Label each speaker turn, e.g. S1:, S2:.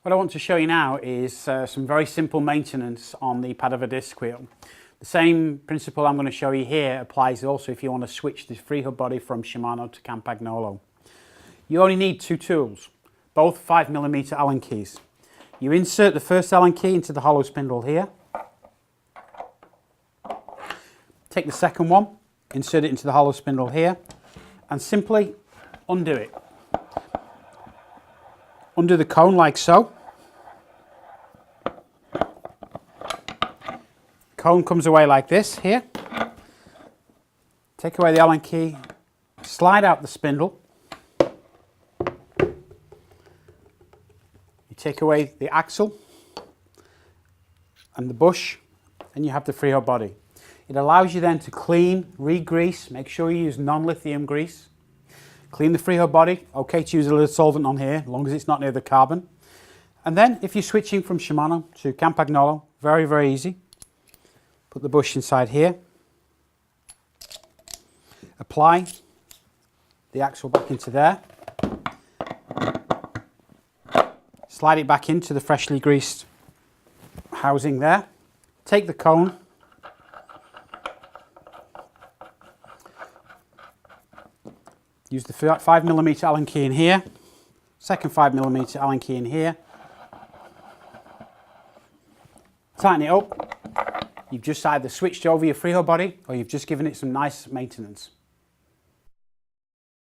S1: What I want to show you now is some very simple maintenance on the Padova disc wheel. The same principle I'm going to show you here applies also if you want to switch the freehub body from Shimano to Campagnolo. You only need two tools, both 5mm Allen keys. You insert the first Allen key into the hollow spindle here. Take the second one, insert it into the hollow spindle here, and simply undo it. Undo the cone like so. Cone comes away like this here. Take away the Allen key, slide out the spindle. You take away the axle and the bush, and you have the freehub body. It allows you then to clean, re-grease, make sure you use non-lithium grease. Clean the freehub body, okay to use a little solvent on here, as long as it's not near the carbon. And then if you're switching from Shimano to Campagnolo, very, very easy. Put the bush inside here. Apply the axle back into there. Slide it back into the freshly greased housing there. Take the cone. Use the 5mm Allen key in here. Second 5mm Allen key in here. Tighten it up. You've just either switched over your freehub body or you've just given it some nice maintenance.